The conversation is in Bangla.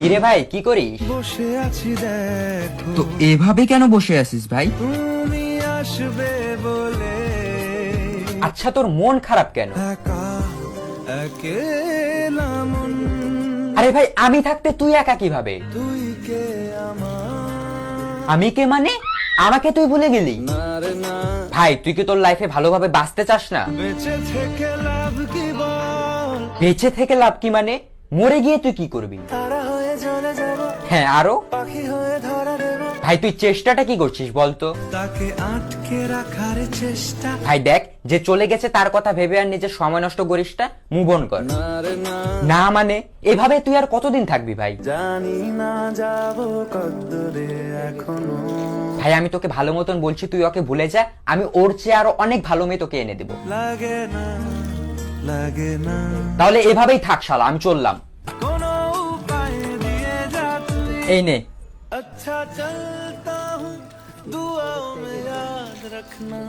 কিরে ভাই কি করিস? বসে আছি দেখো তো এভাবে কেন বসে আছিস ভাই? তুমি আসবে বলে আচ্ছা তোর মন খারাপ কেন? একা একেলা মন আরে ভাই আমি থাকতে তুই একা কিভাবে? তুই কে আমার আমি কে মানে? আমাকে তুই ভুলে গেলি? না রে না ভাই তুই কি তোর লাইফে ভালোভাবে বাঁচতে চাস না? বেঁচে থেকে লাভ কি বল বেঁচে থেকে লাভ কি মানে? মরে গিয়ে তুই কি করবি? তারা হয়ে চলে যাব হ্যাঁ আরো? পাখি হয়ে ধরা দেব ভাই তুই চেষ্টাটা কি করছিস বলতো? তাকে আটকে রাখার চেষ্টা ভাই দেখ যে চলে গেছে তার কথা ভেবে আর নিজের সময় নষ্ট করিস না, মুভ অন কর। না রে না না মানে এভাবে তুই আর কতদিন থাকবি ভাই? জানি না যাব কতদূরে এখনো ভাই আমি তোকে ভালো মতন বলছি তুই ওকে ভুলে যা, আমি ওর চেয়ে আরো অনেক ভালো মেয়ে তোকে এনে দেবো। লাগে না লাগে না তাহলে এভাবেই থাক শালা, আমি চললাম। কোনো উপায় দিয়ে যা তুই এই নে। अच्छा चलता हूँ दुआओं में याद रखना।